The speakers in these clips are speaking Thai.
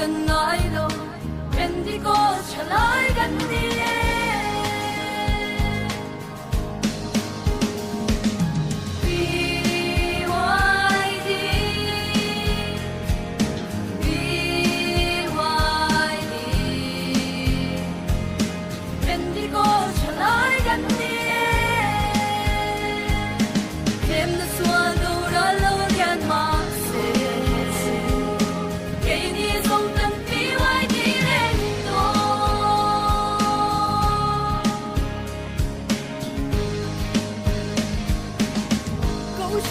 กันน้อยลงเป็นที่ก็ฉลายกันดี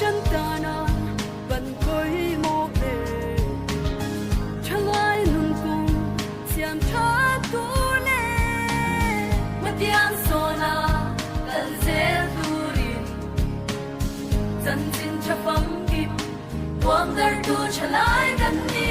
ฉันตานาบันคอยโมเบฉลายนุ่งกุงเสียมชาตูเล่มาเตียนโซนากันเซลตูรินจันจินชะฟังกิบหวังเดินดูฉลายกันดี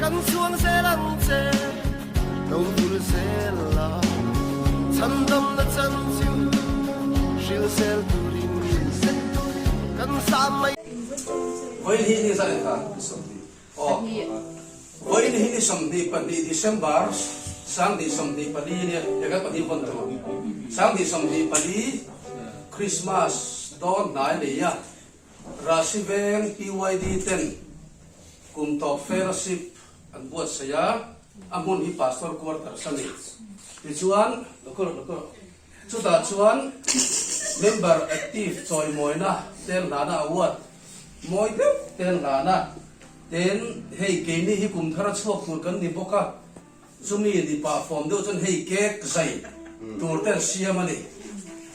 กันช่วงเซลังเจน้องดูเซลาฉันดำและฉันจิวชิลเซลตูรินกันสามไม่วันนี้นี่สักครั้งอ๋อวันนี้นี่สมดีปฏิดิเซมบาร์สังดีสมดีปฏิเนี่ยยังก็ปฏิคนตัวสังดีสมดีปฏิคริสต์มาสตอนไหนเนี่ยราศีเวงปีวัยดีเต็นกุมตอบเฟรชิปอันบวชเสียอามุนฮิปาสตอร์ควอร์ตสนิทดิชวนแล้วก็ชุดตาชวนเมมเบอร์แอคทีฟจอยมวยนะเต้นนานาอวดมวยเต้นนานาเต้นเฮ้ยเกนี่ฮิกุมทาร์ชอบตัวกันนี่บอกว่าซุนี่ดีป่าฟอร์มเดียวจนเฮ้ยเก๊กใส่ตัวเต้นเสียมันนี่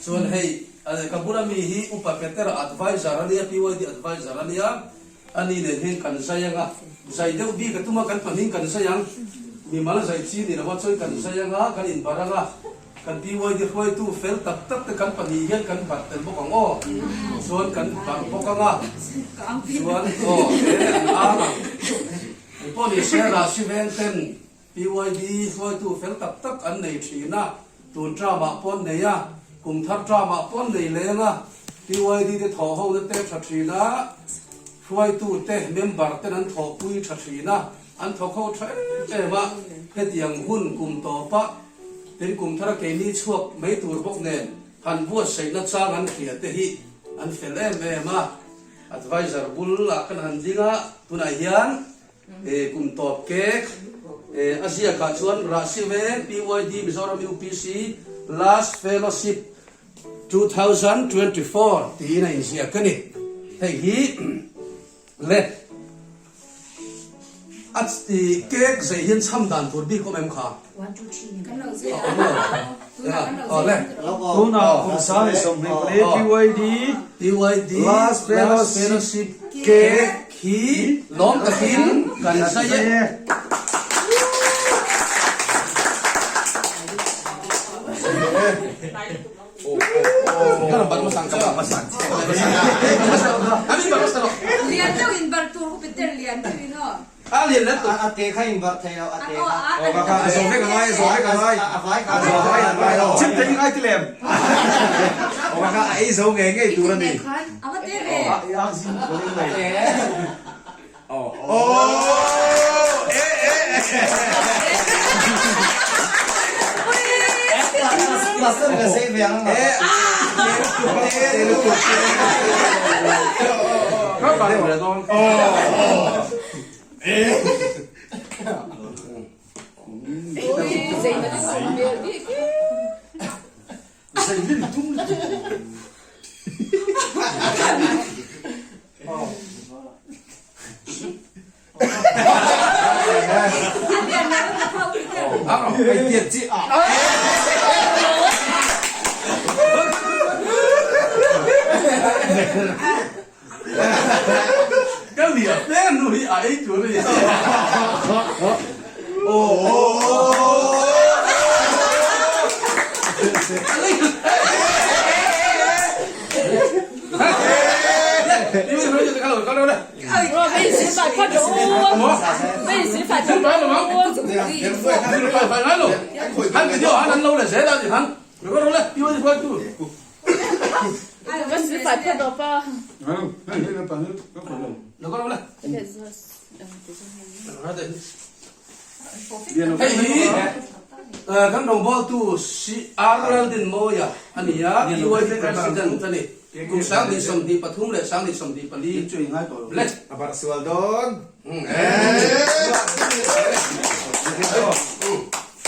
ส่วนเฮ้ยอะไรกับบุญมีฮิอุปเปเตอร์อัดไวซาร์นี่พี่ว่าดีอัดไวซาร์นี่อันนี้เด่นเห็นกันใส่ยังอ่ะใส่เดี๋ยวบีกับตุ้มกันปันหินกันใส่ยังมีมันใส่ชีนี่นะว่าช่วยกันใส่ยังอ่ะกันอินบารังอ่ะกันที่ว่าดีช่วยตู้เฟลตับกันปันหินกันปัดเต็มพวกของอ้อส่วนกันปังพวกอ่ะส่วนโอ้พวกนี้เสียราศีเวนเต็นที่ว่าดีช่วยตู้เฟลตับอันไหนทีน่ะตูนจ้ามาปนเนี่ยกุมทับจ้ามาปนเนี่ยเลยนะที่ว่าดีที่ท้อห้องนั่นเต็มชัดทีนะช่วยตู้เตะเมมเบอร์เตนั้นถอปุยชัดสีนะอันถอเขาใช้เจ้าว่าเฮ็ดอย่างหุ้นกลุ่มต่อปะเป็นกลุ่มธุรกิจนี้ช่วงไม่ตัวพวกเนนหันบวชใส่นักสร้างอันเขียนเตหิอันเฟลเอ็มมาอัดไวซาร์บุลลักนันจิงะตุนายยันกลุ่มต่อเก๊กอาเซียขาชวนราศีเวปีวายดีมิโซรามิวพีซี last fellowship 2024ที่ไหนเสียกันนี่เฮ้ยเล็ดอัดตีเก๊กใส่หินช้ำดันตัวบีก็ไม่ขากันเราเสียอ๋อเล็ดตัวน่ะคุณสามีสมบูรณ์เลยPYD last fellowship เก๊กฮีล้อมตะหินกันใส่Kan baru masang kan masang. Kami baru masang. Lihat tuh inbar tuh Peter lihat tuh ino. Lihat lah tuh. Ate kah inbar tayo ate. Oh kakak sore kamai. Cip tadi kah itu lem. Kakak ai so ngenge itu kan ni. Apa TV? Yang sih boleh lagi. Pastor nggak sih yang Kau balik udah dong. chị à. cái gì thế nuôi ấy chúa này đi bây giờ nói cho cái lời con đâu đây 我被洗发快走，被洗发 không phải là mắng phải nói luôn hắn cái điều hắn lâu là sẽ ra thì hắn đừng có đâu lên đi bây giờ coi chú 我洗发快走吧。 đừng có đâu lên kan dong bol tu si Araldin Moya ani ya iwai president tani kum sang di som di Pathum le sang di som di Pali Chuyện ngay của le Abang Sualdon.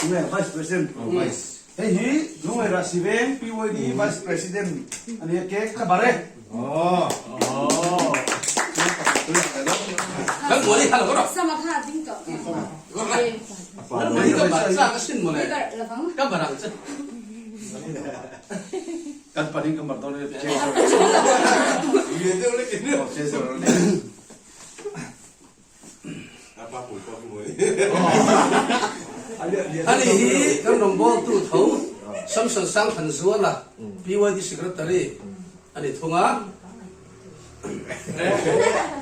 Đúng rồi, Vice President. Hey, hi, đúng rồi, Rasiveng, PYD Vice President. Anh ấy kế kabare. kan ngồi đi halo ko Sama pha ding to. ko le kan ngồi ka ba sa ka sin mo le Ibar la bang. ka barang sa Kan paling kamar tol ni. ani hi kan dong bol tu thau sam sang sang than zuwa la PYD secretary ani thunga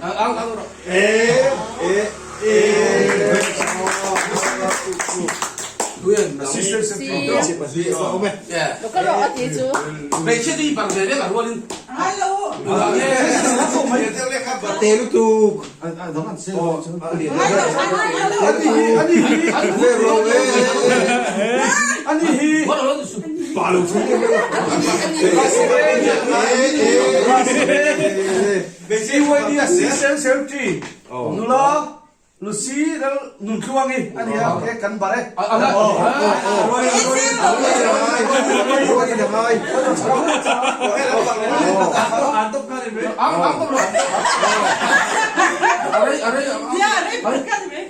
ang ro Tuyen, Assistant Secretary. yeah. 我个老地主， Về chết đi bằng về đấy cả luôn. Hello. Telu tu. Đó là xe. Anh hi. Mất rồi. Bà lục xuống. PYD Assistant Secretary. Nula. Lucy dan nun kuangi. Ani ya, ke kan bare. Antuk kali be. Ang rồi. Are. Ya, re kan re.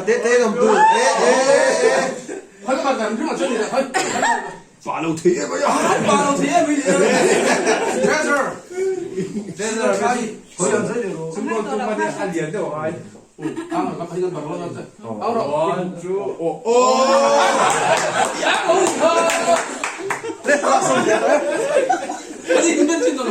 Thế làm tu. Phải các bạn làm chứ mà chơi gì này phải. Bà lục thế bây giờ. Bao thế bây giờ. Treasure. Treasure cái. Có nhận thấy được không? Chúng tôi mà đi ăn liền đâu ai. Ang rồi, các bạn bằng luôn rồi. Ang rồi. 1, 2, Cái gì cũng biết chuyện rồi.